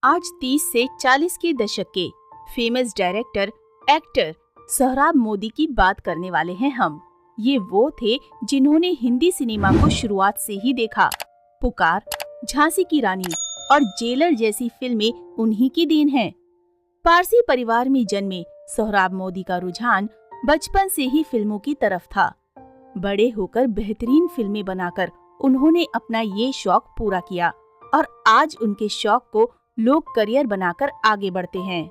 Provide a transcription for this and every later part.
आज 30 से 40 के दशक के famous director actor Sohrab Modi की बात करने वाले हैं हम। ये वो थे जिन्होंने हिंदी सिनेमा को शुरुआत से ही देखा। पुकार, झांसी की रानी और जेलर जैसी फिल्में उन्हीं की देन हैं। पारसी परिवार में जन्मे सोहराब मोदी का रुझान बचपन से ही फिल्मों की तरफ था। बड़े होकर बेहतरीन फिल्में बनाकर उन्होंने अपना ये शौक पूरा किया और आज उनके शौक को लोग करियर बनाकर आगे बढ़ते हैं।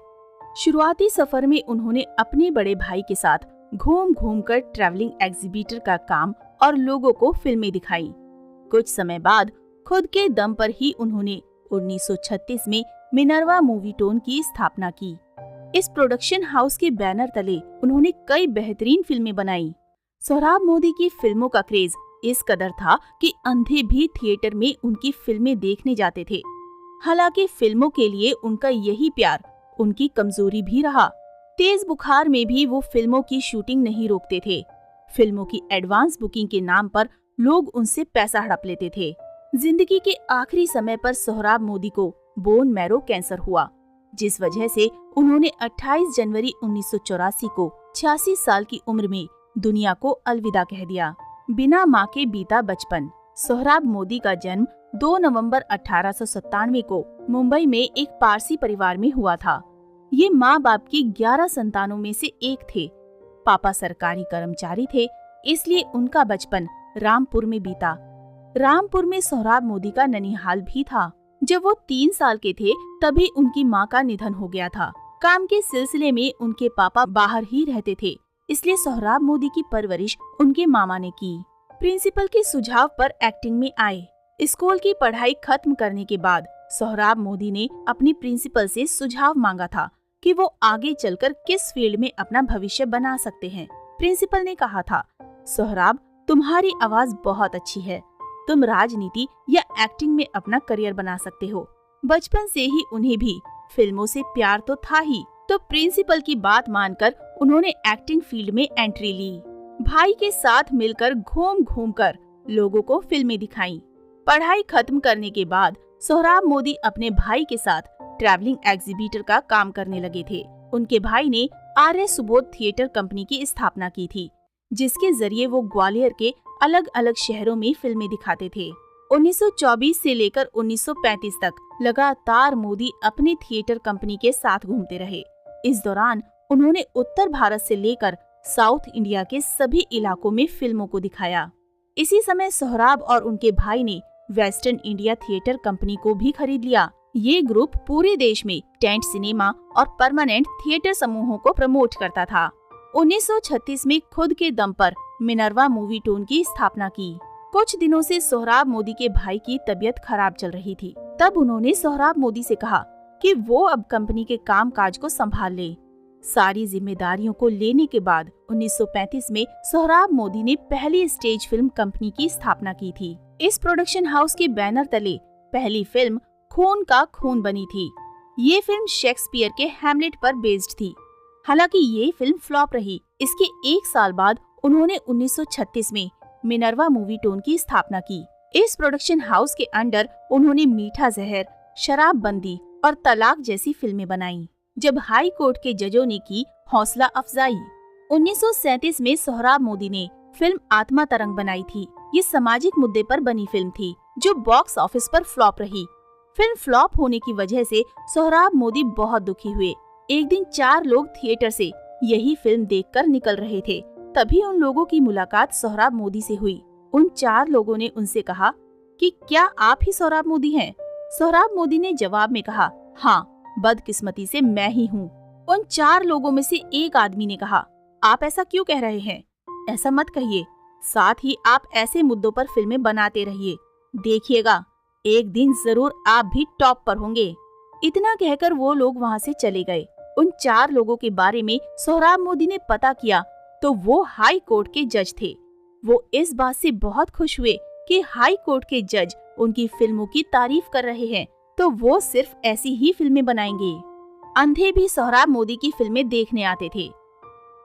शुरुआती सफर में उन्होंने अपने बड़े भाई के साथ घूम घूम कर ट्रैवलिंग एग्जीबिटर का काम और लोगों को फिल्में दिखाई। कुछ समय बाद खुद के दम पर ही उन्होंने 1936 में मिनर्वा मूवीटोन की स्थापना की। इस प्रोडक्शन हाउस के बैनर तले उन्होंने कई बेहतरीन फिल्में बनाई। सोहराब मोदी की फिल्मों का क्रेज इस कदर था कि अंधे भी थिएटर में उनकी फिल्में देखने जाते थे। हालांकि फिल्मों के लिए उनका यही प्यार उनकी कमजोरी भी रहा। तेज बुखार में भी वो फिल्मों की शूटिंग नहीं रोकते थे। फिल्मों की एडवांस बुकिंग के नाम पर लोग उनसे पैसा हड़प लेते थे। जिंदगी के आखिरी समय पर सोहराब मोदी को बोन मैरो कैंसर हुआ, जिस वजह से उन्होंने 28 जनवरी 1984 को 86 साल की उम्र में दुनिया को अलविदा कह दिया। बिना मां के बीता बचपन। सोहराब मोदी का जन्म 2 नवंबर 1897 को मुंबई में एक पारसी परिवार में हुआ था। ये माँ बाप की 11 संतानों में से एक थे। पापा सरकारी कर्मचारी थे, इसलिए उनका बचपन रामपुर में बीता। रामपुर में सोहराब मोदी का ननिहाल भी था। जब वो 3 साल के थे तभी उनकी माँ का निधन हो गया था। काम के सिलसिले में उनके पापा बाहर ही रहते थे, इसलिए सोहराब मोदी की परवरिश उनके मामा ने की। प्रिंसिपल के सुझाव पर एक्टिंग में आए। स्कूल की पढ़ाई खत्म करने के बाद सोहराब मोदी ने अपनी प्रिंसिपल से सुझाव मांगा था कि वो आगे चलकर किस फील्ड में अपना भविष्य बना सकते हैं। प्रिंसिपल ने कहा था, सोहराब, तुम्हारी आवाज बहुत अच्छी है, तुम राजनीति या एक्टिंग में अपना करियर बना सकते हो। बचपन से ही उन्हें भी फिल्मों से प्यार तो था ही, तो प्रिंसिपल की बात मानकर उन्होंने एक्टिंग फील्ड में एंट्री ली। भाई के साथ मिलकर घूम घूम कर लोगों को फिल्में दिखाई। पढ़ाई खत्म करने के बाद सोहराब मोदी अपने भाई के साथ ट्रैवलिंग एग्जीबिटर का काम करने लगे थे। उनके भाई ने आर्य सुबोध थिएटर कंपनी की स्थापना की थी, जिसके जरिए वो ग्वालियर के अलग अलग शहरों में फिल्में दिखाते थे। 1924 से लेकर 1935 तक लगातार मोदी अपने थिएटर कंपनी के साथ घूमते रहे। इस दौरान उन्होंने उत्तर भारत से लेकर साउथ इंडिया के सभी इलाकों में फिल्मों को दिखाया। इसी समय सोहराब और उनके भाई ने वेस्टर्न इंडिया थिएटर कंपनी को भी खरीद लिया। ये ग्रुप पूरे देश में टेंट सिनेमा और परमानेंट थिएटर समूहों को प्रमोट करता था। 1936 में खुद के दम पर मिनर्वा मूवीटोन की स्थापना की। कुछ दिनों से सोहराब मोदी के भाई की तबीयत खराब चल रही थी। तब उन्होंने सोहराब मोदी से कहा कि वो अब कंपनी के कामकाज को संभाल ले। सारी जिम्मेदारियों को लेने के बाद 1935 में सोहराब मोदी ने पहली स्टेज फिल्म कंपनी की स्थापना की थी। इस प्रोडक्शन हाउस के बैनर तले पहली फिल्म खून का खून बनी थी। ये फिल्म शेक्सपियर के हैमलेट पर बेस्ड थी। हालांकि ये फिल्म फ्लॉप रही। इसके 1 साल बाद उन्होंने 1936 में मिनर्वा मूवीटोन की स्थापना की। इस प्रोडक्शन हाउस के अंडर उन्होंने मीठा जहर, शराबबंदी और तलाक जैसी फिल्में बनाई। जब हाई कोर्ट के जजों ने की हौसला अफजाई। 1937 में सोहराब मोदी ने फिल्म आत्मा तरंग बनाई थी। ये सामाजिक मुद्दे पर बनी फिल्म थी, जो बॉक्स ऑफिस पर फ्लॉप रही। फिल्म फ्लॉप होने की वजह से सोहराब मोदी बहुत दुखी हुए। एक दिन 4 लोग थिएटर से यही फिल्म देखकर निकल रहे थे। तभी उन लोगों की मुलाकात सोहराब मोदी से हुई। उन 4 लोगों ने उनसे कहा कि क्या आप ही सोहराब मोदी हैं? सोहराब मोदी ने जवाब में कहा, हाँ, बदकिस्मती से मैं ही हूँ। उन 4 लोगों में से एक आदमी ने कहा, आप ऐसा क्यों कह रहे हैं? ऐसा मत कहिए, साथ ही आप ऐसे मुद्दों पर फिल्में बनाते रहिए। देखिएगा, एक दिन जरूर आप भी टॉप पर होंगे। इतना कहकर वो लोग वहाँ से चले गए। उन 4 लोगों के बारे में सोहराब मोदी ने पता किया तो वो हाई कोर्ट के जज थे। वो इस बात से बहुत खुश हुए कि हाई कोर्ट के जज उनकी फिल्मों की तारीफ कर रहे हैं, तो वो सिर्फ ऐसी ही फिल्में बनाएंगे। अंधे भी सोहराब मोदी की फिल्में देखने आते थे।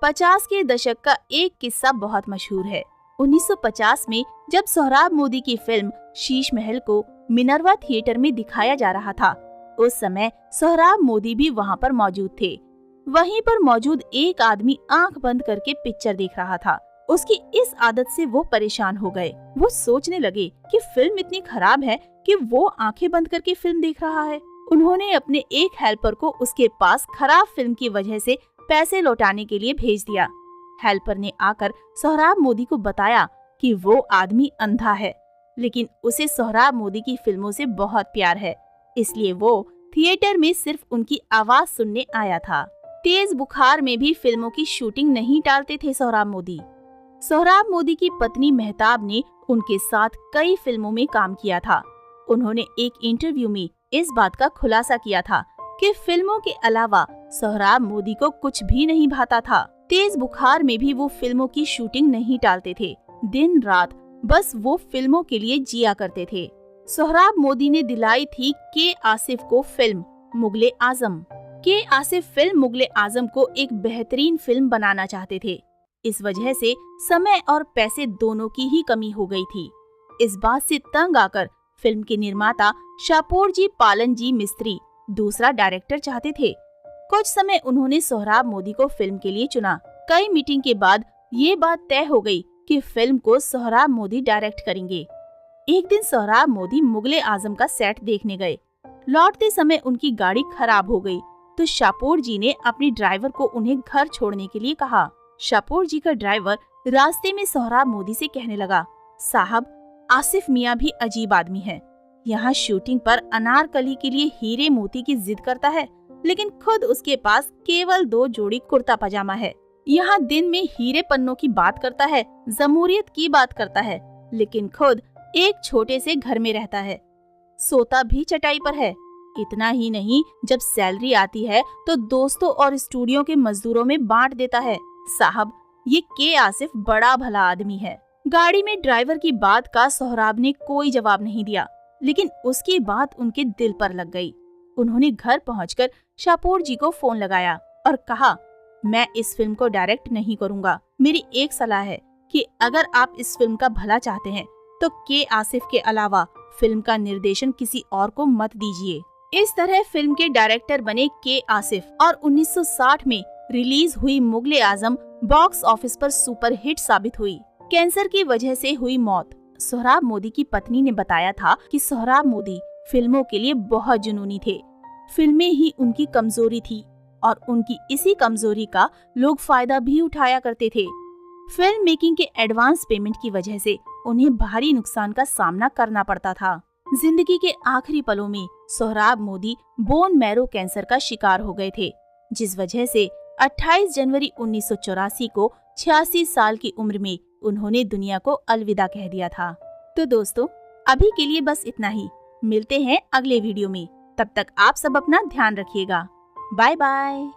50 के दशक का एक किस्सा बहुत मशहूर है। 1950 में जब सोहराब मोदी की फिल्म शीश महल को मिनर्वा थिएटर में दिखाया जा रहा था, उस समय सोहराब मोदी भी वहाँ पर मौजूद थे। वहीं पर मौजूद एक आदमी आंख बंद करके पिक्चर देख रहा था। उसकी इस आदत से वो परेशान हो गए। वो सोचने लगे कि फिल्म इतनी खराब है कि वो आंखें बंद करके फिल्म देख रहा है। उन्होंने अपने एक हेल्पर को उसके पास खराब फिल्म की वजह से पैसे लौटाने के लिए भेज दिया। हेल्पर ने आकर सोहराब मोदी को बताया कि वो आदमी अंधा है, लेकिन उसे सोहराब मोदी की फिल्मों से बहुत प्यार है, इसलिए वो थिएटर में सिर्फ उनकी आवाज सुनने आया था। तेज बुखार में भी फिल्मों की शूटिंग नहीं टालते थे सोहराब मोदी। सोहराब मोदी की पत्नी मेहताब ने उनके साथ कई फिल्मों में काम किया था। उन्होंने एक इंटरव्यू में इस बात का खुलासा किया था कि फिल्मों के अलावा सोहराब मोदी को कुछ भी नहीं भाता था। तेज बुखार में भी वो फिल्मों की शूटिंग नहीं टालते थे। दिन रात बस वो फिल्मों के लिए जिया करते थे। सोहराब मोदी ने दिलाई थी के आसिफ को फिल्म मुगले आजम। के आसिफ फिल्म मुगले आजम को एक बेहतरीन फिल्म बनाना चाहते थे। इस वजह से समय और पैसे दोनों की ही कमी हो गई थी। इस बात से तंग आकर फिल्म के निर्माता शापूरजी पालनजी मिस्त्री दूसरा डायरेक्टर चाहते थे। कुछ समय उन्होंने सोहराब मोदी को फिल्म के लिए चुना। कई मीटिंग के बाद ये बात तय हो गई कि फिल्म को सोहराब मोदी डायरेक्ट करेंगे। एक दिन सोहराब मोदी मुगले आजम का सेट देखने गए। लौटते समय उनकी गाड़ी खराब हो गई तो शापूर जी ने अपने ड्राइवर को उन्हें घर छोड़ने के लिए कहा। शापूर जी का ड्राइवर रास्ते में सोहराब मोदी से कहने लगा, साहब, आसिफ मियाँ भी अजीब आदमी है। यहाँ शूटिंग पर अनारकली के लिए हीरे मोती की जिद करता है, लेकिन खुद उसके पास केवल 2 जोड़ी कुर्ता पजामा है। यहाँ दिन में हीरे पन्नों की बात करता है, जमहूरियत की बात करता है, लेकिन खुद एक छोटे से घर में रहता है, सोता भी चटाई पर है। इतना ही नहीं, जब सैलरी आती है तो दोस्तों और स्टूडियो के मजदूरों में बांट देता है। साहब, ये के आसिफ बड़ा भला आदमी है। गाड़ी में ड्राइवर की बात का सोहराब ने कोई जवाब नहीं दिया, लेकिन उसकी बात उनके दिल पर लग गई। उन्होंने घर पहुंचकर शापूर जी को फोन लगाया और कहा, मैं इस फिल्म को डायरेक्ट नहीं करूंगा। मेरी एक सलाह है कि अगर आप इस फिल्म का भला चाहते हैं तो के आसिफ के अलावा फिल्म का निर्देशन किसी और को मत दीजिए। इस तरह फिल्म के डायरेक्टर बने के आसिफ और 1960 में रिलीज हुई मुगले आजम बॉक्स ऑफिस पर सुपर हिट साबित हुई। कैंसर की वजह से हुई मौत। सोहराब मोदी की पत्नी ने बताया था कि सोहराब मोदी फिल्मों के लिए बहुत जुनूनी थे। फिल्में ही उनकी कमजोरी थी और उनकी इसी कमजोरी का लोग फायदा भी उठाया करते थे। फिल्म मेकिंग के एडवांस पेमेंट की वजह से उन्हें भारी नुकसान का सामना करना पड़ता था। जिंदगी के आखिरी पलों में Sohrab Modi bone marrow cancer का शिकार हो गए थे, जिस वजह से 28 जनवरी 1984 को 86 साल की उम्र में उन्होंने दुनिया को अलविदा कह दिया था। तो दोस्तों, अभी के लिए बस इतना ही। मिलते हैं अगले वीडियो में। तब तक आप सब अपना ध्यान रखिएगा। Bye bye.